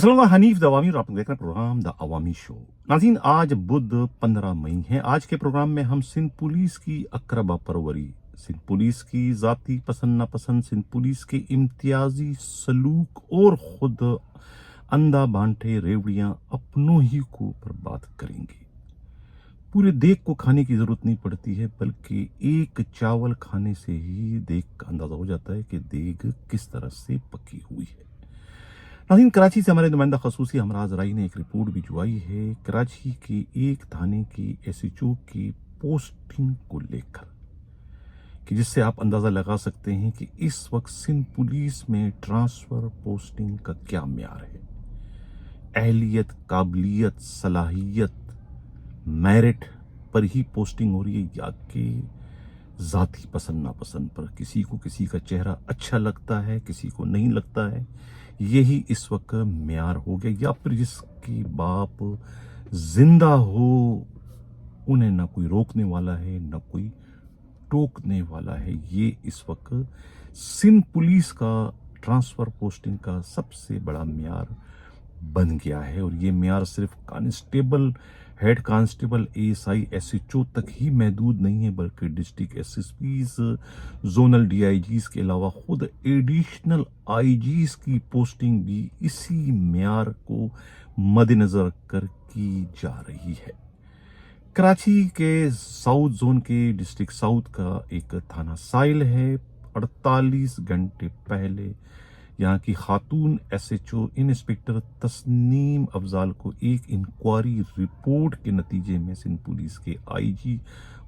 अस्सलाम वालेकुम, हनीफ द अवामी और आप लोग देख रहे हैं प्रोग्राम द अवामी शो। नाज़रीन, आज बुध 15 मई है। आज के प्रोग्राम में हम सिंध पुलिस की अकरबा परवरी, सिंध पुलिस की ज़ाती पसंद नापसंद, सिंध पुलिस के इम्तियाजी सलूक और खुद अंधा बांटे रेवड़ियाँ अपनों ही को पर बात करेंगे। पूरे देग को खाने की ज़रूरत नहीं पड़ती है, बल्कि एक चावल खाने से ही देग का अंदाज़ा हो जाता है कि देग किस तरह से पकी हुई है। नाज़रीन, कराची से हमारे नुमाइंदा खसूसी हमराज राई ने एक रिपोर्ट भिजवाई है कराची के एक थाने की एसएचओ की पोस्टिंग को लेकर, कि जिससे आप अंदाज़ा लगा सकते हैं कि इस वक्त सिंध पुलिस में ट्रांसफ़र पोस्टिंग का क्या म्यार है। अहलियत, काबिलियत, सलाहियत, मेरिट पर ही पोस्टिंग हो रही है या कि ज़ाती पसंद नापसंद पर? किसी को किसी का चेहरा अच्छा लगता है, किसी को नहीं लगता है। यही इस वक्त म्यार हो गया, या फिर जिसकी बाप जिंदा हो उन्हें ना कोई रोकने वाला है ना कोई टोकने वाला है। ये इस वक्त सिंध पुलिस का ट्रांसफ़र पोस्टिंग का सबसे बड़ा म्यार बन गया है। और ये म्यार सिर्फ constable, head constable, ASI, SHO तक ही महदूद नहीं है, बल्कि डिस्ट्रिक्ट एसएसपीज, जोनल डीआईजीज के अलावा खुद एडिशनल आईजीज की पोस्टिंग भी इसी म्यार को मद्देनजर कर की जा रही है। कराची के साउथ जोन के डिस्ट्रिक्ट साउथ का एक थाना साइल है। 48 घंटे पहले यहाँ की खातून एसएचओ इंस्पेक्टर तस्नीम अफजाल को एक इंक्वायरी रिपोर्ट के नतीजे में सिंध पुलिस के आईजी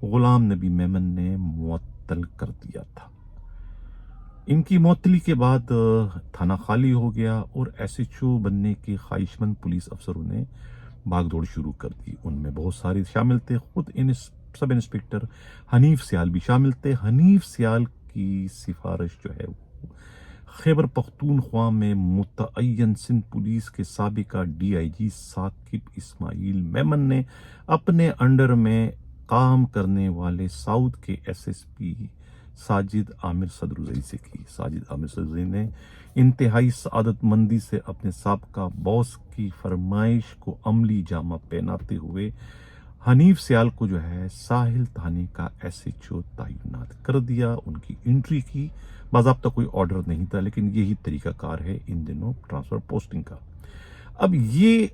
गुलाम नबी मेमन ने मुअत्तल कर दिया था। इनकी मुअत्तली के बाद थाना खाली हो गया और एसएचओ बनने के ख्वाहिशमंद पुलिस अफसरों ने भागदौड़ शुरू कर दी। उनमें बहुत सारे शामिल थे, खुद सब इंस्पेक्टर हनीफ सियाल भी शामिल थे। हनीफ सियाल की सिफारिश जो है खैबर पख्तूनख्वा में मुतअय्यन सिंध पुलिस के साबिका डीआईजी साकिब इस्माइल मेमन ने अपने अंडर में काम करने वाले साउथ के एसएसपी साजिद आमिर सदरुजई से की। साजिद आमिर सदरुजई ने इंतहाई सआदतमंदी से अपने साबका बॉस की फरमाइश को अमली जामा पहनाते हुए हनीफ सियाल को जो है साहिल थाने का एसएचओ तैनात कर दिया। उनकी एंट्री की, बाज़ाब्ता कोई ऑर्डर नहीं था, लेकिन यही तरीकाकार है इन दिनों ट्रांसफ़र पोस्टिंग का। अब ये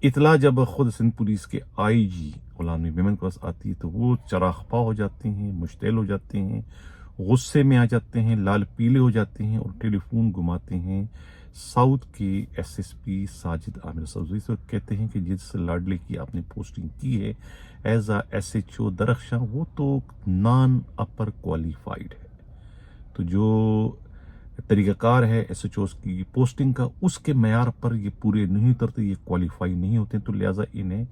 इतला जब खुद सिंध पुलिस के आईजी गुलाम नबी मेमन के पास आती है तो वो चराखपा हो जाते हैं, मुश्तैल हो जाते हैं, गुस्से में आ जाते हैं, लाल पीले हो जाते हैं और टेलीफोन घुमाते हैं साउथ के एसएसपी साजिद आमिर सदरुजई से। कहते हैं कि जिस लाडले की आपने पोस्टिंग की है एज आ एसएचओ दरख्शां, वो तो नॉन अपर क्वालिफाइड है। तो जो तरीक़ाकार है एसएचओ की पोस्टिंग का, उसके मैार पर ये पूरे नहीं उतरते, ये क्वालिफाई नहीं होते, तो लिहाजा इन्हें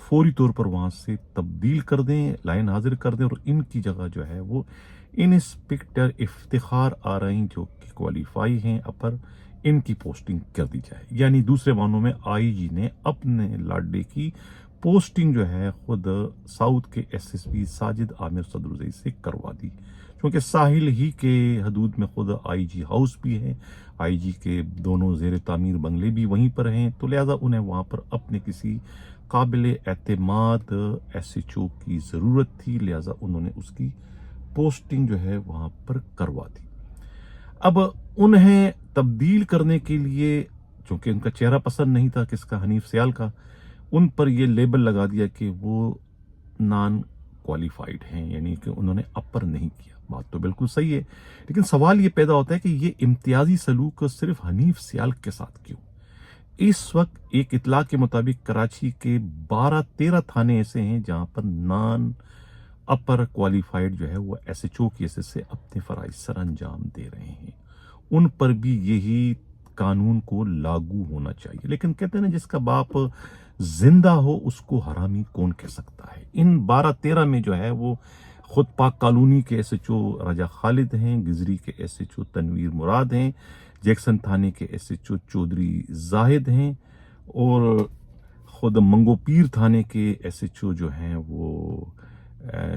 फौरी तौर पर वहाँ से तब्दील कर दें, लाइन हाजिर कर दें और इनकी जगह जो है वो इंस्पेक्टर इफ्तिखार आ रही जो कि क्वालिफाई हैं अपर, इनकी पोस्टिंग कर दी जाए। यानी दूसरे मानों में आईजी ने अपने लाडले की पोस्टिंग जो है खुद साउथ के एसएसपी साजिद आमिर सदरुजई से करवा दी। क्योंकि साहिल ही के हदूद में खुद आईजी हाउस भी है, आईजी के दोनों ज़ेर तामीर बंगले भी वहीं पर हैं, तो लिहाजा उन्हें वहाँ पर अपने किसी काबिल एतमाद एसएचओ की ज़रूरत थी, लिहाजा उन्होंने उसकी पोस्टिंग जो है वहाँ पर करवा दी। अब उन्हें तब्दील करने के लिए, चूँकि उनका चेहरा पसंद नहीं था किसका, हनीफ सियाल का, उन पर यह लेबल लगा दिया कि वो नॉन क्वालिफाइड हैं, यानी कि उन्होंने अपर नहीं किया। बात तो बिल्कुल सही है, लेकिन सवाल ये पैदा होता है कि ये इम्तियाजी सलूक सिर्फ हनीफ सियाल के साथ क्यों? इस वक्त एक इतला के मुताबिक कराची के 12-13 थाने ऐसे हैं जहां पर नॉन अपर क्वालिफाइड जो है वो एसएचओ की हैसियत से अपने फराइज सर अंजाम दे रहे हैं। उन पर भी यही कानून को लागू होना चाहिए। लेकिन कहते हैं ना, जिसका बाप जिंदा हो उसको हरामी कौन कह सकता है। इन 12-13 में जो है वो खुद पाक कॉलोनी के एसएचओ राजा खालिद हैं, गिजरी के एसएचओ तनवीर मुराद हैं, जैक्सन थाने के एसएचओ चौधरी जाहिद हैं और खुद मंगोपीर थाने के एसएचओ जो हैं वो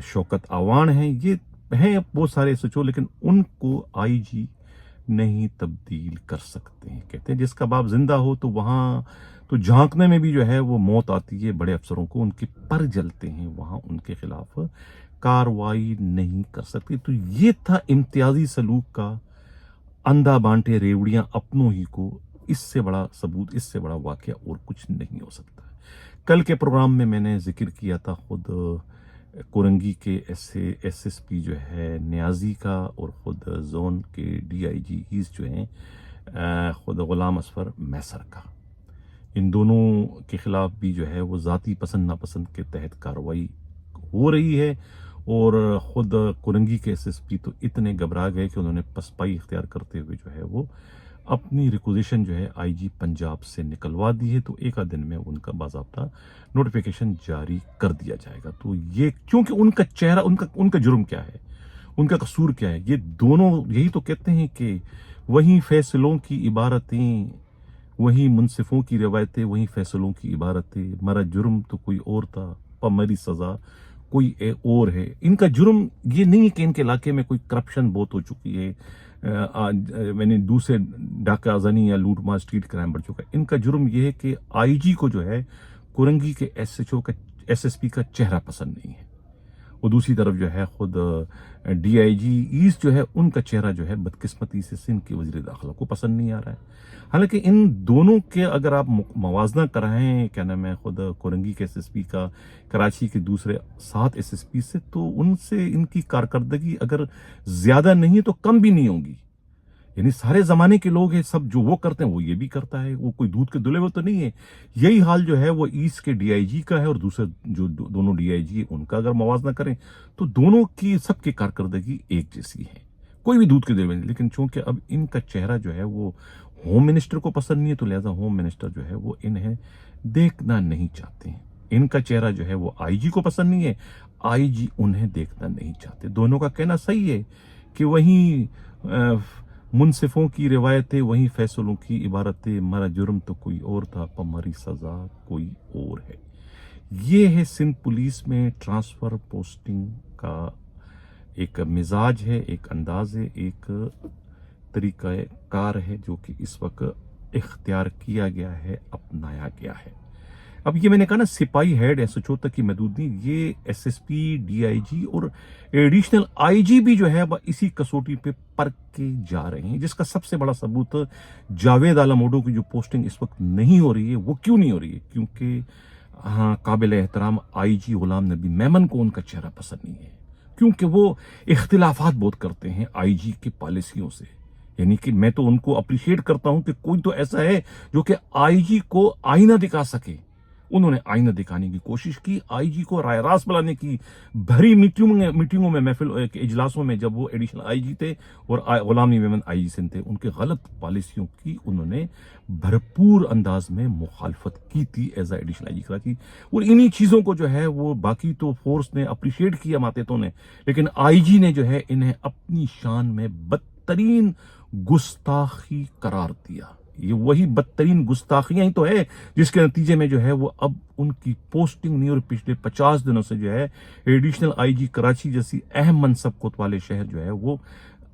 शौकत आवान हैं। ये हैं बहुत सारे एसएचओ, लेकिन उनको आईजी نہیں تبدیل کر سکتے ہیں. کہتے ہیں جس کا باپ زندہ ہو تو وہاں تو جھانکنے میں بھی جو ہے وہ موت آتی ہے. بڑے افسروں کو ان کے پر جلتے ہیں, وہاں ان کے خلاف کاروائی نہیں کر سکتے. تو یہ تھا امتیازی سلوک کا اندھا بانٹے ریوڑیاں اپنوں ہی کو. اس سے بڑا ثبوت, اس سے بڑا واقعہ اور کچھ نہیں ہو سکتا. کل کے پروگرام میں نے ذکر کیا تھا خود کورنگی کے ایس پی جو ہے نیازی کا, اور خود زون کے DIG ایسٹ جو ہیں خود غلام اصفر میسر کا. ان دونوں کے خلاف بھی جو ہے وہ ذاتی پسند ناپسند کے تحت کارروائی ہو رہی ہے. اور خود کورنگی کے SSP تو اتنے گھبرا گئے کہ انہوں نے پسپائی اختیار کرتے ہوئے جو ہے وہ اپنی ریکوزیشن جو ہے IG پنجاب سے نکلوا دی ہے. تو ایک آدھ دن میں ان کا باضابطہ نوٹیفیکیشن جاری کر دیا جائے گا. تو یہ چونکہ ان کا چہرہ, ان کا جرم کیا ہے, ان کا قصور کیا ہے, یہ دونوں یہی تو کہتے ہیں کہ وہی فیصلوں کی عبارتیں, وہی منصفوں کی روایتیں, وہی فیصلوں کی عبارتیں. مرا جرم تو کوئی اور تھا, پر میری سزا کوئی اور ہے. ان کا جرم یہ نہیں ہے کہ ان کے علاقے میں کوئی کرپشن بہت ہو چکی ہے, دوسرے ڈاکہ ازنی یا لوٹ مار اسٹریٹ کرائم بڑھ چکا ہے. ان کا جرم یہ ہے کہ IG کو جو ہے کورنگی کے SHO کا SSP کا چہرہ پسند نہیں ہے. اور دوسری طرف جو ہے خود DIG ایسٹ جو ہے ان کا چہرہ جو ہے بدقسمتی سے سندھ کے وزیر داخلہ کو پسند نہیں آ رہا ہے. حالانکہ ان دونوں کے اگر آپ موازنہ کرائیں کیا نام ہے خود کورنگی کے SSP کا کراچی کے دوسرے 7 SSP سے, تو ان سے ان کی کارکردگی اگر زیادہ نہیں تو کم بھی نہیں ہوگی. یعنی سارے زمانے کے لوگ ہیں, سب جو وہ کرتے ہیں وہ یہ بھی کرتا ہے, وہ کوئی دودھ کے دھلے ہوئے تو نہیں ہے. یہی حال جو ہے وہ ایسٹ کے DIG کا ہے, اور دوسرے جو دونوں DIG ان کا اگر موازنہ کریں تو دونوں کی سب کی کارکردگی ایک جیسی ہے, کوئی بھی دودھ کے دھلے نہیں. لیکن چونکہ اب ان کا چہرہ جو ہے وہ ہوم منسٹر کو پسند نہیں ہے, تو لہذا ہوم منسٹر جو ہے وہ انہیں دیکھنا نہیں چاہتے ہیں. ان کا چہرہ جو ہے وہ IG کو پسند نہیں ہے, IG انہیں دیکھنا نہیں چاہتے. دونوں کا کہنا صحیح ہے کہ وہی منصفوں کی روایتیں, وہی فیصلوں کی عبارتیں. مرا جرم تو کوئی اور تھا, پر مری سزا کوئی اور ہے. یہ ہے سندھ پولیس میں ٹرانسفر پوسٹنگ کا ایک مزاج ہے, ایک انداز ہے, ایک طریقہ کار ہے جو کہ اس وقت اختیار کیا گیا ہے, اپنایا گیا ہے. اب یہ میں نے کہا نا سپاہی ہیڈ SHO تک کی محدود نہیں, یہ SSP DIG اور ایڈیشنل IG بھی جو ہے اسی کسوٹی پہ پرکھے جا رہے ہیں. جس کا سب سے بڑا ثبوت جاوید عالم اوڈو کی جو پوسٹنگ اس وقت نہیں ہو رہی ہے. وہ کیوں نہیں ہو رہی ہے؟ کیونکہ ہاں قابل احترام IG غلام نبی میمن کو ان کا چہرہ پسند نہیں ہے, کیونکہ وہ اختلافات بہت کرتے ہیں IG کی پالیسیوں سے. یعنی کہ میں تو ان کو اپریشیٹ کرتا ہوں کہ کوئی تو ایسا ہے جو کہ IG کو آئینہ دکھا سکے. انہوں نے آئینہ دکھانے کی کوشش کی, IG کو رائے راست بلانے کی بھری میٹنگوں میں, محفل اجلاسوں میں, جب وہ ایڈیشنل IG تھے اور غلام نبی میمن IG سندھ تھے, ان کے غلط پالیسیوں کی انہوں نے بھرپور انداز میں مخالفت کی تھی as a additional IG Karachi. اور انہی چیزوں کو جو ہے وہ باقی تو فورس نے اپریشیٹ کیا, ماتحتوں نے, لیکن IG نے جو ہے انہیں اپنی شان میں بدترین گستاخی قرار دیا. یہ وہی بدترین گستاخیاں ہی تو ہے جس کے نتیجے میں جو ہے وہ اب ان کی پوسٹنگ نہیں, اور پچھلے 50 دنوں سے جو ہے ایڈیشنل IG کراچی جیسی اہم منصب کوت والے شہر جو ہے وہ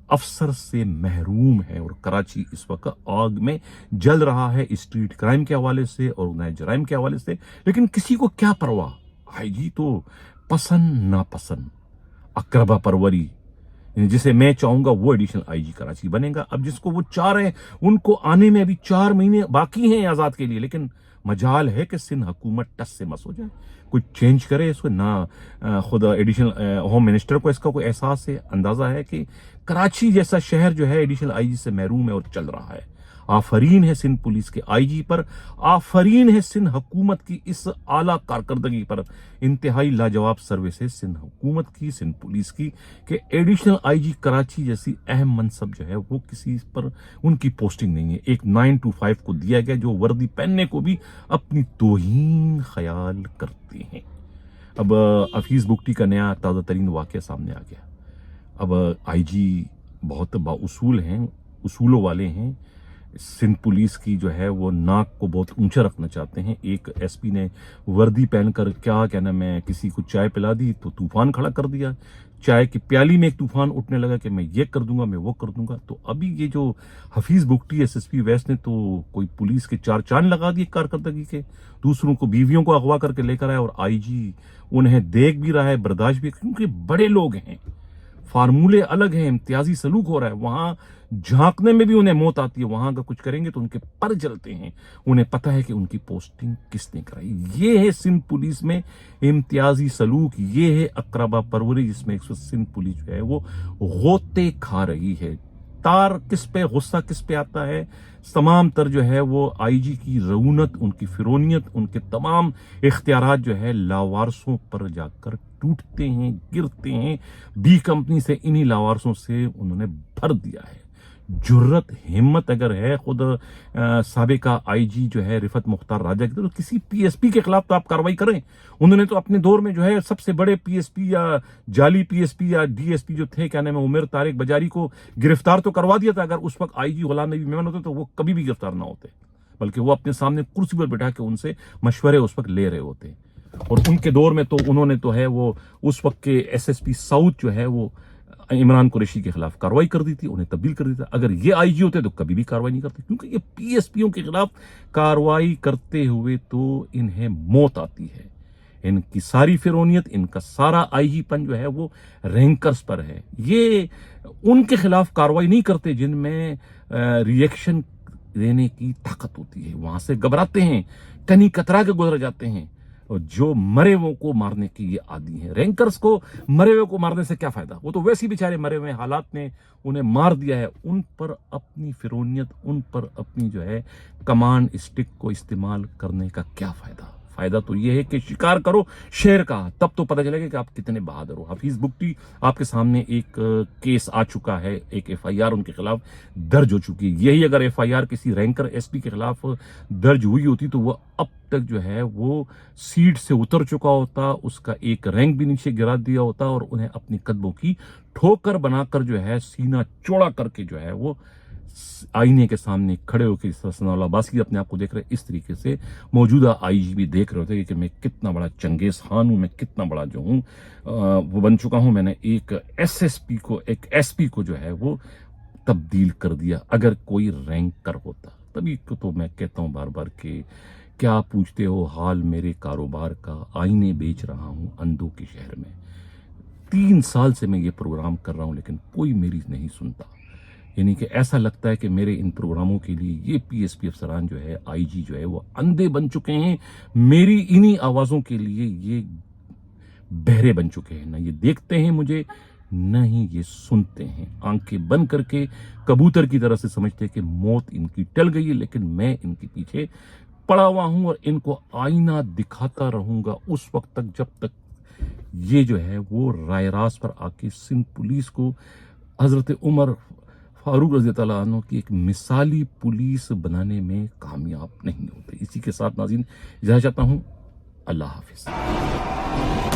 افسر سے محروم ہے. اور کراچی اس وقت آگ میں جل رہا ہے اسٹریٹ کرائم کے حوالے سے اور نئے جرائم کے حوالے سے. لیکن کسی کو کیا پرواہ, IG تو پسند ناپسند اقربا پروری, جسے میں چاہوں گا وہ ایڈیشنل IG کراچی بنے گا. اب جس کو وہ چاہ رہے ہیں ان کو آنے میں ابھی 4 مہینے باقی ہیں آزاد کے لیے, لیکن مجال ہے کہ سندھ حکومت ٹس سے مس ہو جائے, کوئی چینج کرے اس کو. نہ خود ایڈیشنل ہوم منسٹر کو اس کا کوئی احساس ہے, اندازہ ہے کہ کراچی جیسا شہر جو ہے ایڈیشنل IG سے محروم ہے اور چل رہا ہے. آفرین ہے سندھ پولیس کے IG پر, آفرین ہے سندھ حکومت کی اس اعلیٰ کارکردگی پر. انتہائی لاجواب سروس ہے سندھ حکومت کی, سندھ پولیس کی, کہ ایڈیشنل IG کراچی جیسی اہم منصب جو ہے وہ کسی پر ان کی پوسٹنگ نہیں ہے. ایک 9 to 5 کو دیا گیا جو وردی پہننے کو بھی اپنی توہین خیال کرتے ہیں. اب حفیظ بگٹی کا نیا تازہ ترین واقعہ سامنے آ گیا. اب IG بہت با اصول ہیں, اصولوں والے ہیں. सिंध पुलिस की जो है वो नाक को बहुत ऊंचा रखना चाहते हैं। एक एसपी ने वर्दी पहनकर क्या नाम है किसी को चाय पिला दी तो तूफान खड़ा कर दिया। चाय की प्याली में एक तूफान उठने लगा कि मैं ये कर दूंगा, मैं वो कर दूंगा। तो अभी ये जो हफीज बुगटी एसएसपी वेस्ट ने तो कोई पुलिस के चार चांद लगा दिए कारकर्दगी के। दूसरों को, बीवियों को अगवा करके लेकर आए और आईजी उन्हें देख भी रहा है, बर्दाश्त भी, क्योंकि बड़े लोग हैं, फार्मूले अलग हैं, इम्तियाजी सलूक हो रहा है। वहां झांकने में भी उन्हें मौत आती है, वहां अगर कुछ करेंगे तो उनके पर जलते हैं। उन्हें पता है कि उनकी पोस्टिंग किसने कराई। ये है सिंध पुलिस में इम्तियाजी सलूक, ये है अकरबा परवरी, जिसमें सिंध पुलिस जो है वो गोते खा रही है। तार किस पे, गुस्सा किस पे आता है? तमाम तर जो है वो आईजी की रऊनत, उनकी फिरौनियत, उनके तमाम इख्तियारात जो है लावारसों पर जाकर टूटते हैं, गिरते हैं। बी कंपनी से इन्हीं लावारसों से उन्होंने भर दिया है। जुर्रत, हिम्मत अगर है खुद साबिका आईजी जो है रिफत मुख्तार राजा की, तो किसी पीएसपी के खिलाफ तो आप कार्रवाई करें। उन्होंने तो अपने दौर में जो है सबसे बड़े पीएसपी या जाली पीएसपी या डीएसपी जो थे, क्या नाम है, उमर तारिक बजारी को गिरफ्तार तो करवा दिया था। अगर उस वक्त आईजी गुलाम नबी मेमन होते तो वो कभी भी गिरफ्तार ना होते, बल्कि वो अपने सामने कुर्सी पर बैठा के उनसे मशवरे उस वक्त ले रहे होते। और उनके दौर में तो उन्होंने तो है वो उस वक्त के एसएसपी साउथ जो है वो इमरान कुरैशी के खिलाफ कार्रवाई कर दी थी, उन्हें तब्दील कर दिया था। अगर ये आईजी होते तो कभी भी कार्रवाई नहीं करते, क्योंकि ये पीएसपीओ के खिलाफ कार्रवाई करते हुए तो इन्हें मौत आती है। इनकी सारी फिरौनियत, इनका सारा आईजीपन जो है वो रैंकर्स पर है। ये उनके खिलाफ कार्रवाई नहीं करते जिनमें रिएक्शन देने की ताकत होती है। वहां से घबराते हैं, कनी कतरा के गुजर जाते हैं। और जो मरे हुओं को मारने की ये आदी है। रैंकर्स को मरे हुए को मारने से क्या फायदा? वो तो वैसे ही बेचारे मरे हुए, हालात ने उन्हें मार दिया है। उन पर अपनी फिरौनियत, उन पर अपनी जो है कमांड स्टिक को इस्तेमाल करने का क्या फायदा? फायदा तो ये है कि शिकार करो शेर का, तब तो पता चलेगा कि आप कितने बहादुर हो। हफीज बुगटी आपके सामने एक केस आ चुका है, एक एफआईआर उनके खिलाफ दर्ज हो चुकी है। यही अगर एफआईआर किसी रैंकर एसपी के खिलाफ दर्ज हुई होती तो वो अब तक जो है वो सीट से उतर चुका होता, उसका एक रैंक भी नीचे गिरा दिया होता और उन्हें अपनी कदमों की ठोकर बनाकर जो है सीना चौड़ा करके जो है वो आईने के सामने खड़े होकर सनाउल्लाहबासी अपने आप को देख रहे। इस तरीके से मौजूदा आईजी भी देख रहे होते कि मैं कितना बड़ा चंगेज खान हूं, मैं कितना बड़ा जो हूं वो बन चुका हूं। मैंने एक एसएसपी को, एक एसपी को जो है वो तब्दील कर दिया। अगर कोई रैंकर होता, तभी तो मैं कहता हूं बार बार कि क्या पूछते हो हाल मेरे कारोबार का, आईने बेच रहा हूं अंधों के शहर में। 3 साल से मैं ये प्रोग्राम कर रहा हूं लेकिन कोई मेरी नहीं सुनता। यानी कि ऐसा लगता है कि मेरे इन प्रोग्रामों के लिए ये पीएसपी अफसरान जो है, आईजी जो है वो अंधे बन चुके हैं। मेरी इन्हीं आवाज़ों के लिए ये बहरे बन चुके हैं। ना ये देखते हैं मुझे, न ही ये सुनते हैं। आंखें बंद करके कबूतर की तरह से समझते हैं कि मौत इनकी टल गई है, लेकिन मैं इनके पीछे पड़ा हुआ हूं और इनको आईना दिखाता रहूंगा उस वक्त तक जब तक ये जो है वो राय रास्त पर आके सिंध पुलिस को हजरत उमर फारूक रज़ी अल्लाह अन्हु की एक मिसाली पुलिस बनाने में कामयाब नहीं होते। इसी के साथ नाज़रीन इजाज़त चाहता हूँ। अल्लाह हाफिज़।